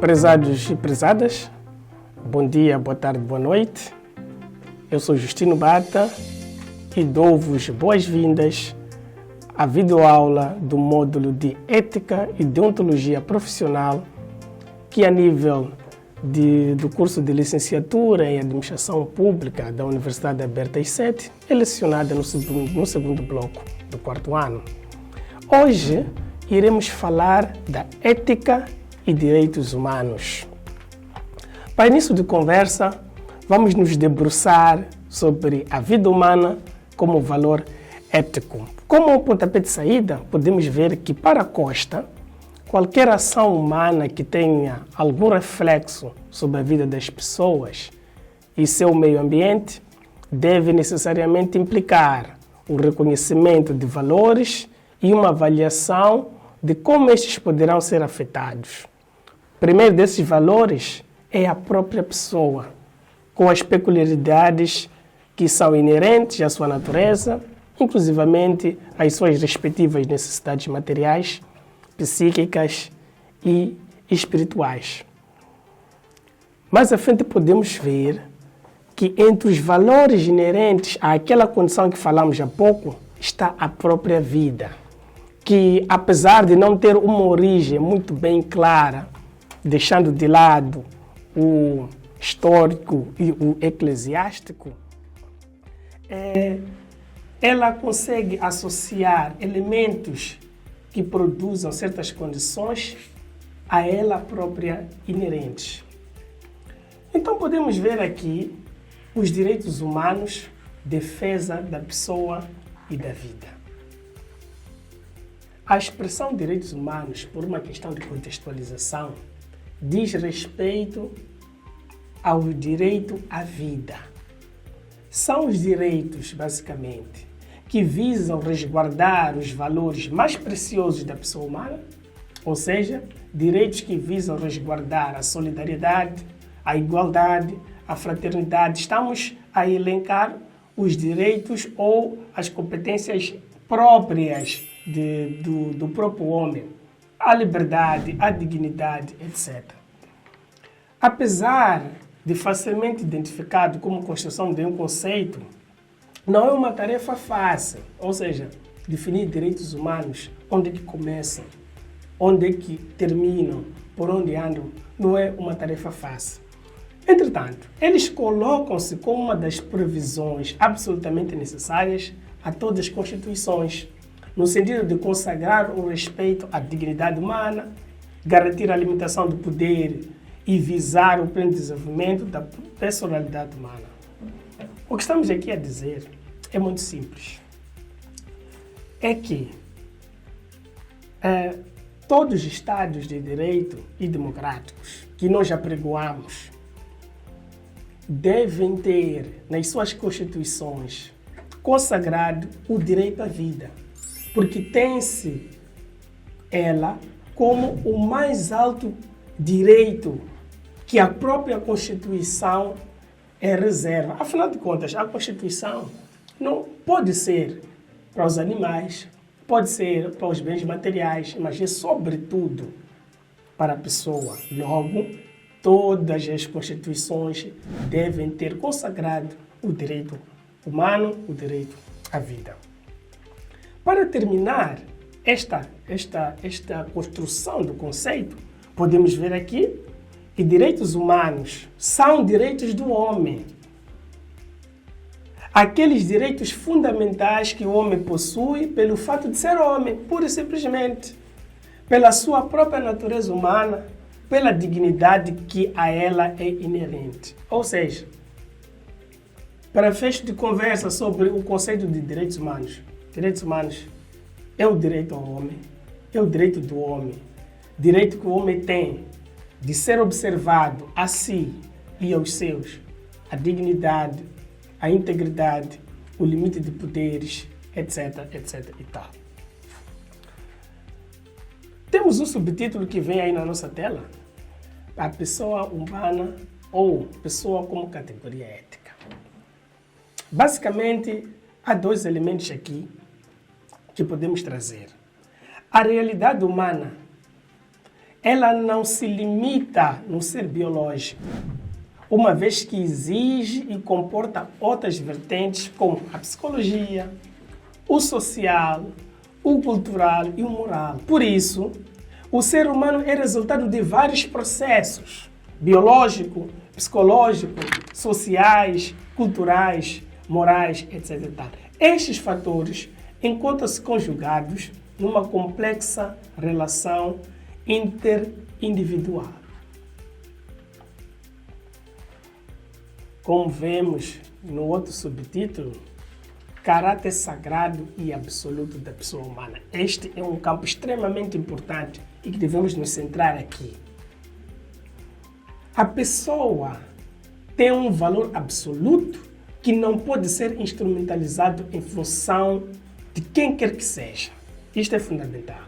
Prezados e prezadas, bom dia, boa tarde, boa noite. Eu sou Justino Bata e dou-vos boas-vindas à videoaula do módulo de Ética e Deontologia Profissional, que a nível do curso de Licenciatura em Administração Pública da Universidade Aberta I7 é lecionada no segundo bloco do quarto ano. Hoje iremos falar da ética e direitos humanos. Para início de conversa, vamos nos debruçar sobre a vida humana como valor ético. Como um pontapé de saída, podemos ver que para Costa, qualquer ação humana que tenha algum reflexo sobre a vida das pessoas e seu meio ambiente deve necessariamente implicar o reconhecimento de valores e uma avaliação de como estes poderão ser afetados. O primeiro desses valores é a própria pessoa, com as peculiaridades que são inerentes à sua natureza, inclusivamente às suas respectivas necessidades materiais, psíquicas e espirituais. Mais à frente podemos ver que entre os valores inerentes àquela condição que falamos há pouco está a própria vida, que apesar de não ter uma origem muito bem clara, deixando de lado o histórico e o eclesiástico, ela consegue associar elementos que produzam certas condições a ela própria inerentes. Então podemos ver aqui os direitos humanos, defesa da pessoa e da vida. A expressão direitos humanos, por uma questão de contextualização, diz respeito ao direito à vida. São os direitos, basicamente, que visam resguardar os valores mais preciosos da pessoa humana, ou seja, direitos que visam resguardar a solidariedade, a igualdade, a fraternidade. Estamos a elencar os direitos ou as competências próprias do próprio homem, a liberdade, a dignidade, etc. Apesar de facilmente identificado como construção de um conceito, não é uma tarefa fácil, ou seja, definir direitos humanos, onde é que começam, onde é que terminam, por onde andam, não é uma tarefa fácil. Entretanto, eles colocam-se como uma das previsões absolutamente necessárias a todas as constituições, no sentido de consagrar o respeito à dignidade humana, garantir a limitação do poder e visar o pleno desenvolvimento da personalidade humana. O que estamos aqui a dizer é muito simples. É que todos os Estados de direito e democráticos que nós apregoamos devem ter nas suas constituições consagrado o direito à vida, porque tem-se ela como o mais alto direito que a própria Constituição reserva. Afinal de contas, a Constituição não pode ser para os animais, pode ser para os bens materiais, mas é sobretudo para a pessoa. Logo, todas as Constituições devem ter consagrado o direito humano, o direito à vida. Para terminar esta construção do conceito, podemos ver aqui que direitos humanos são direitos do homem. Aqueles direitos fundamentais que o homem possui pelo fato de ser homem, pura e simplesmente, pela sua própria natureza humana, pela dignidade que a ela é inerente. Ou seja, para fecho de conversa sobre o conceito de direitos humanos é o direito ao homem, é o direito do homem, direito que o homem tem de ser observado a si e aos seus, a dignidade, a integridade, o limite de poderes, etc, etc e tal. Temos um subtítulo que vem aí na nossa tela, a pessoa humana ou pessoa como categoria ética. Basicamente, há dois elementos aqui que podemos trazer. A realidade humana ela não se limita no ser biológico, uma vez que exige e comporta outras vertentes como a psicologia, o social, o cultural e o moral. Por isso, o ser humano é resultado de vários processos biológico, psicológico, sociais, culturais, morais, etc. Estes fatores encontram-se conjugados numa complexa relação interindividual. Como vemos no outro subtítulo, caráter sagrado e absoluto da pessoa humana. Este é um campo extremamente importante e que devemos nos centrar aqui. A pessoa tem um valor absoluto que não pode ser instrumentalizado em função de quem quer que seja. Isto é fundamental.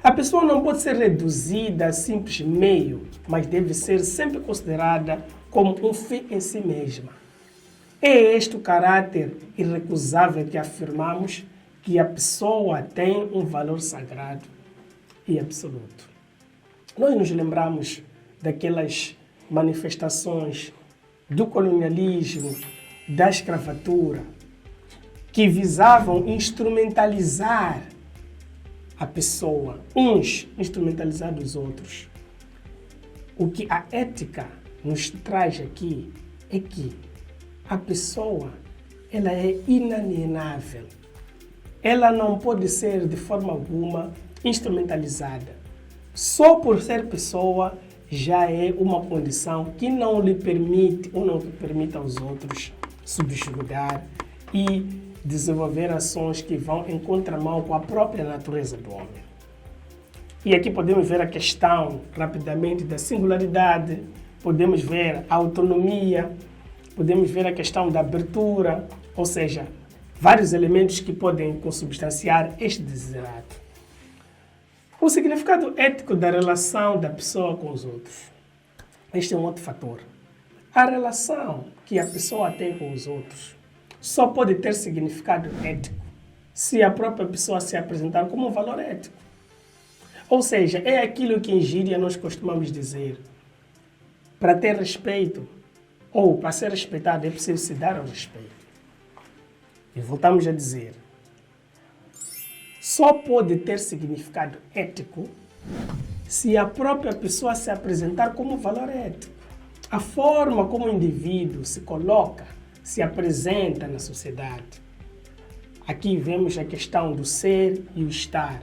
A pessoa não pode ser reduzida a simples meio, mas deve ser sempre considerada como um fim em si mesma. É este o caráter irrecusável que afirmamos que a pessoa tem um valor sagrado e absoluto. Nós nos lembramos daquelas manifestações do colonialismo, da escravatura, que visavam instrumentalizar a pessoa, uns instrumentalizar os outros. O que a ética nos traz aqui é que a pessoa, ela é inalienável. Ela não pode ser de forma alguma instrumentalizada. Só por ser pessoa já é uma condição que não lhe permite ou não permite aos outros subjugar e desenvolver ações que vão em contramão com a própria natureza do homem. E aqui podemos ver a questão, rapidamente, da singularidade, podemos ver a autonomia, podemos ver a questão da abertura, ou seja, vários elementos que podem consubstanciar este desiderato. O significado ético da relação da pessoa com os outros. Este é um outro fator. A relação que a pessoa tem com os outros só pode ter significado ético se a própria pessoa se apresentar como um valor ético. Ou seja, é aquilo que em gíria nós costumamos dizer. Para ter respeito, ou para ser respeitado, é preciso se dar ao respeito. E voltamos a dizer, só pode ter significado ético se a própria pessoa se apresentar como valor ético. A forma como o indivíduo se coloca, se apresenta na sociedade. Aqui vemos a questão do ser e o estar.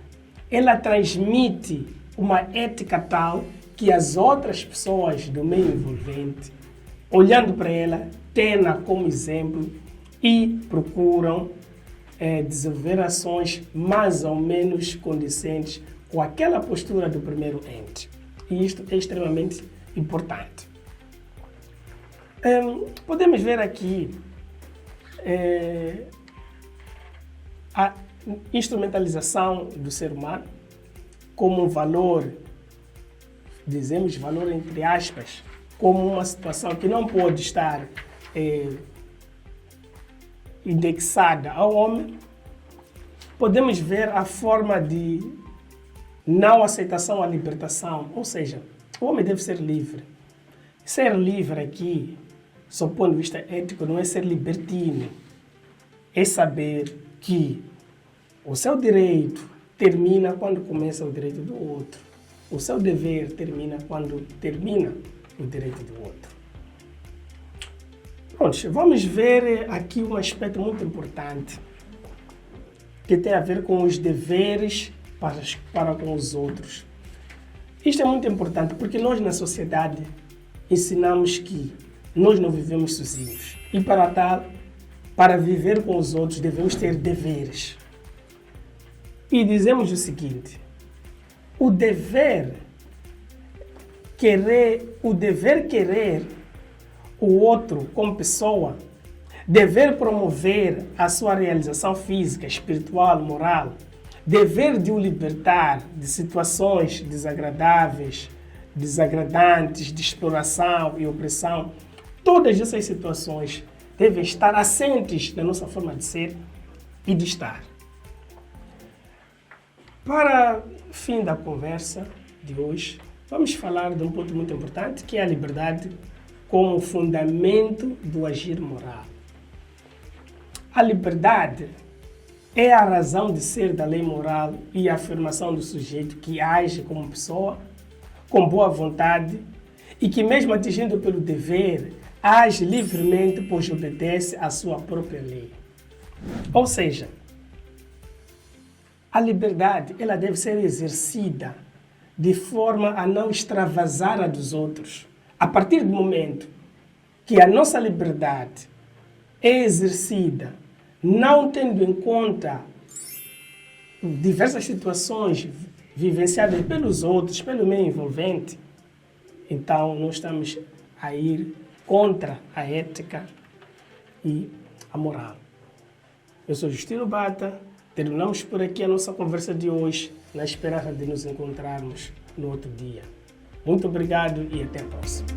Ela transmite uma ética tal que as outras pessoas do meio envolvente, olhando para ela, têm-na como exemplo e procuram desenvolver ações mais ou menos condizentes com aquela postura do primeiro ente. E isto é extremamente importante. Podemos ver aqui a instrumentalização do ser humano como um valor, dizemos valor entre aspas, como uma situação que não pode estar indexada ao homem. Podemos ver a forma de não aceitação à libertação, ou seja, o homem deve ser livre. Ser livre aqui, sob o ponto de vista ético, não é ser libertino, é saber que o seu direito termina quando começa o direito do outro. O seu dever termina quando termina o direito do outro. Pronto, vamos ver aqui um aspecto muito importante que tem a ver com os deveres para com os outros. Isto é muito importante porque nós na sociedade ensinamos que nós não vivemos sozinhos e para tal, para viver com os outros devemos ter deveres. E dizemos o seguinte, o dever querer o outro como pessoa, dever promover a sua realização física, espiritual, moral, dever de o libertar de situações desagradáveis, desagradantes, de exploração e opressão, todas essas situações devem estar assentes na nossa forma de ser e de estar. Para fim da conversa, de hoje, vamos falar de um ponto muito importante, que é a liberdade como fundamento do agir moral. A liberdade é a razão de ser da lei moral e a afirmação do sujeito que age como pessoa, com boa vontade e que, mesmo atingido pelo dever, age livremente, pois obedece à sua própria lei. Ou seja, a liberdade ela deve ser exercida de forma a não extravasar a dos outros. A partir do momento que a nossa liberdade é exercida não tendo em conta diversas situações vivenciadas pelos outros, pelo meio envolvente, então nós estamos a ir contra a ética e a moral. Eu sou Justino Bata, terminamos por aqui a nossa conversa de hoje, na esperança de nos encontrarmos no outro dia. Muito obrigado e até a próxima.